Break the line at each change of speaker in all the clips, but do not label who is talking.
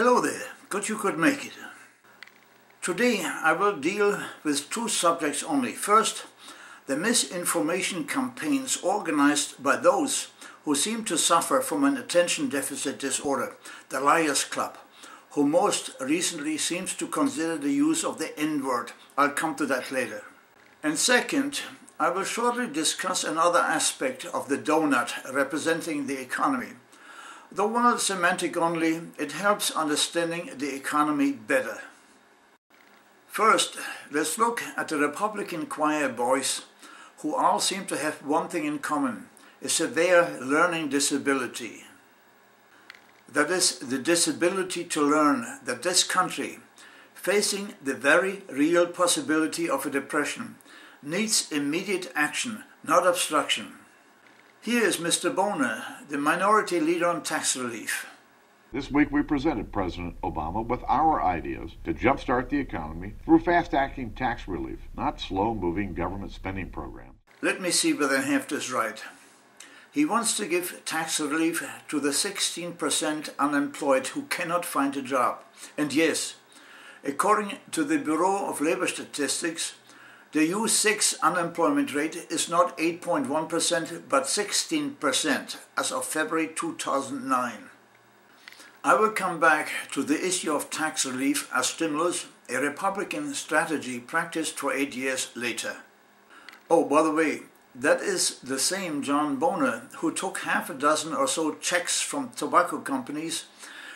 Hello there, good you could make it. Today I will deal with two subjects only. First, the misinformation campaigns organized by those who seem to suffer from an attention deficit disorder, the Liars Club, who most recently seems to consider the use of the N-word. I'll come to that later. And second, I will shortly discuss another aspect of the donut representing the economy. Though while semantic only, it helps understanding the economy better. First, let's look at the Republican choir boys, who all seem to have one thing in common, a severe learning disability. That is, the disability to learn that this country, facing the very real possibility of a depression, needs immediate action, not obstruction. Here is Mr. Boner, the minority leader on tax relief.
This week we presented President Obama with our ideas to jumpstart the economy through fast-acting tax relief, not slow-moving government spending programs.
Let me see whether I have this right. He wants to give tax relief to the 16% unemployed who cannot find a job. And yes, according to the Bureau of Labor Statistics, the U6 unemployment rate is not 8.1% but 16% as of February 2009. I will come back to the issue of tax relief as stimulus, a Republican strategy practiced for 8 years later. Oh, by the way, that is the same John Boner who took half a dozen or so checks from tobacco companies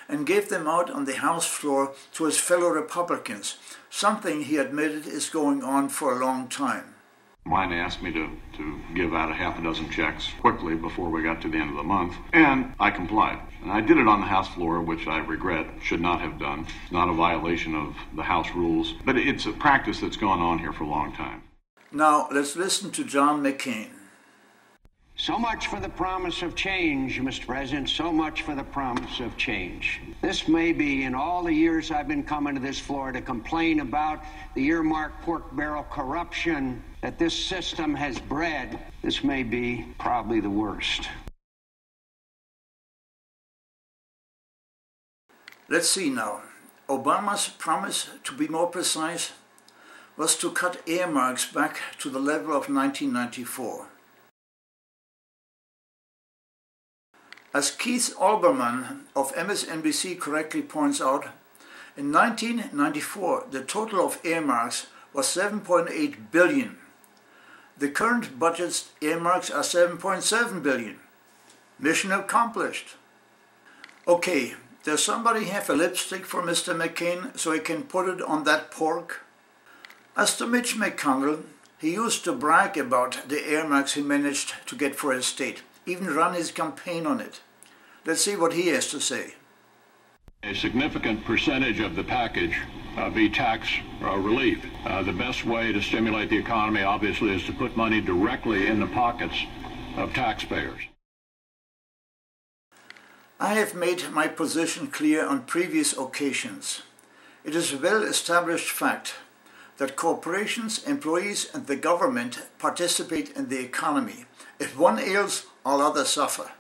and gave them out on the House floor to his fellow Republicans, something he admitted is going on for a long time.
Mine asked me to give out a half a dozen checks quickly before we got to the end of the month, and I complied. And I did it on the House floor, which I regret, should not have done. It's not a violation of the House rules, but it's a practice that's gone on here for a long time.
Now let's listen to John McCain.
So much for the promise of change, Mr. President, so much for the promise of change. This may be, in all the years I've been coming to this floor to complain about the earmarked pork barrel corruption that this system has bred, this may be probably the worst.
Let's see now. Obama's promise, to be more precise, was to cut earmarks back to the level of 1994. As Keith Olbermann of MSNBC correctly points out, in 1994 the total of earmarks was 7.8 billion. The current budget's earmarks are 7.7 billion. Mission accomplished. Okay, does somebody have a lipstick for Mr. McCain so he can put it on that pork? As to Mitch McConnell, he used to brag about the earmarks he managed to get for his state, even run his campaign on it. Let's see what he has to say.
A significant percentage of the package be tax relief. The best way to stimulate the economy, obviously, is to put money directly in the pockets of taxpayers.
I have made my position clear on previous occasions. It is a well-established fact that corporations, employees, and the government participate in the economy. If one ails, all others suffer.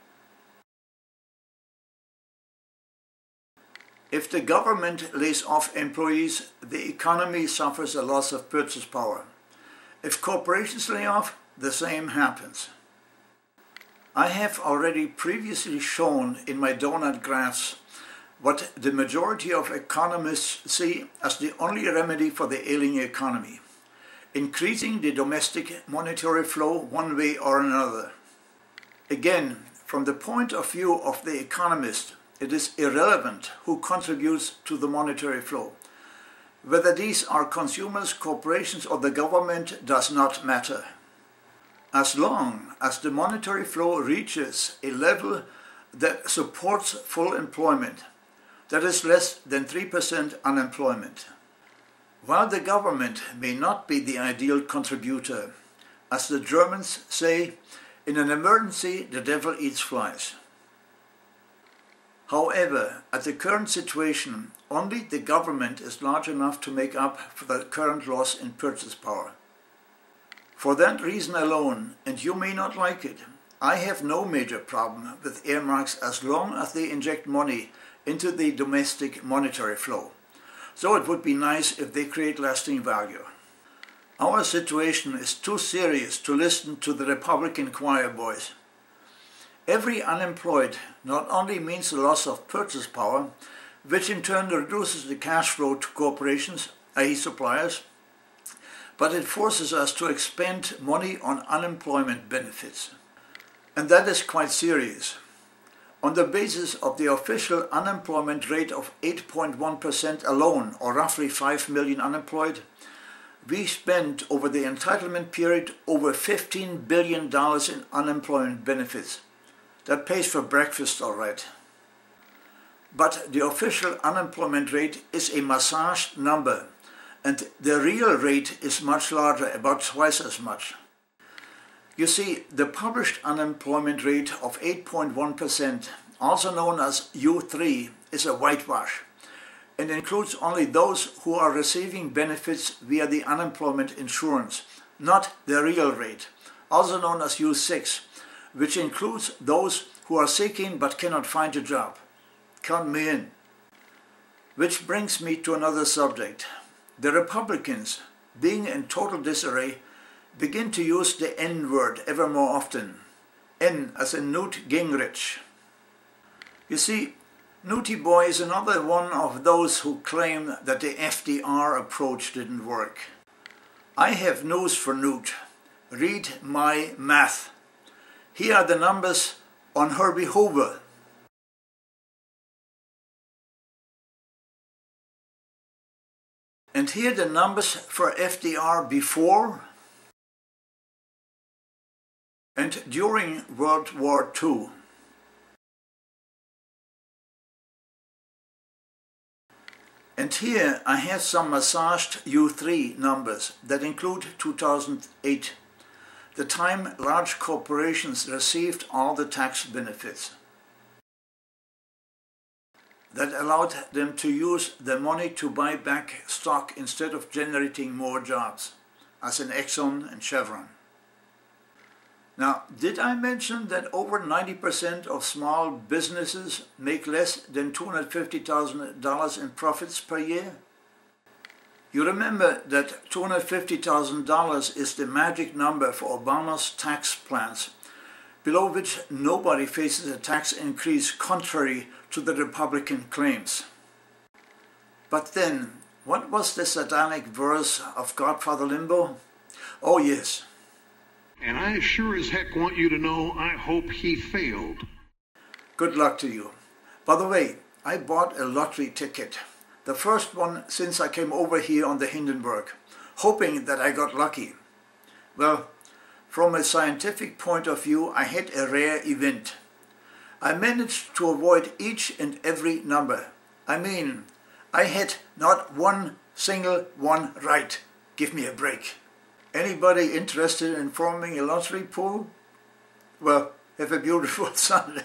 If the government lays off employees, the economy suffers a loss of purchase power. If corporations lay off, the same happens. I have already previously shown in my donut graphs what the majority of economists see as the only remedy for the ailing economy: increasing the domestic monetary flow one way or another. Again, from the point of view of the economist, it is irrelevant who contributes to the monetary flow. Whether these are consumers, corporations, or the government does not matter. As long as the monetary flow reaches a level that supports full employment, that is less than 3% unemployment. While the government may not be the ideal contributor, as the Germans say, in an emergency the devil eats flies. However, at the current situation, only the government is large enough to make up for the current loss in purchase power. For that reason alone, and you may not like it, I have no major problem with earmarks as long as they inject money into the domestic monetary flow. So it would be nice if they create lasting value. Our situation is too serious to listen to the Republican choir boys. Every unemployed not only means the loss of purchase power, which in turn reduces the cash flow to corporations, i.e. suppliers, but it forces us to expend money on unemployment benefits. And that is quite serious. On the basis of the official unemployment rate of 8.1% alone, or roughly 5 million unemployed, we spent over the entitlement period over $15 billion in unemployment benefits. That pays for breakfast all right. But the official unemployment rate is a massaged number, and the real rate is much larger, about twice as much. You see, the published unemployment rate of 8.1%, also known as U3, is a whitewash, and includes only those who are receiving benefits via the unemployment insurance, not the real rate, also known as U6, which includes those who are seeking but cannot find a job. Count me in. Which brings me to another subject. The Republicans, being in total disarray, begin to use the N-word ever more often. N as in Newt Gingrich. You see, Newty Boy is another one of those who claim that the FDR approach didn't work. I have news for Newt. Read my math. Here are the numbers on Herbie Hoover. And here are the numbers for FDR before and during World War II. And here I have some massaged U3 numbers that include 2008, the time large corporations received all the tax benefits. That allowed them to use the money to buy back stock instead of generating more jobs, as in Exxon and Chevron. Now, did I mention that over 90% of small businesses make less than $250,000 in profits per year? You remember that $250,000 is the magic number for Obama's tax plans, below which nobody faces a tax increase contrary to the Republican claims. But then, what was the satanic verse of Godfather Limbo? Oh yes.
And I sure as heck want you to know I hope he failed.
Good luck to you. By the way, I bought a lottery ticket. The first one since I came over here on the Hindenburg, hoping that I got lucky. Well, from a scientific point of view, I had a rare event. I managed to avoid each and every number. I mean, I had not one single one right. Give me a break. Anybody interested in forming a lottery pool? Well, have a beautiful Sunday.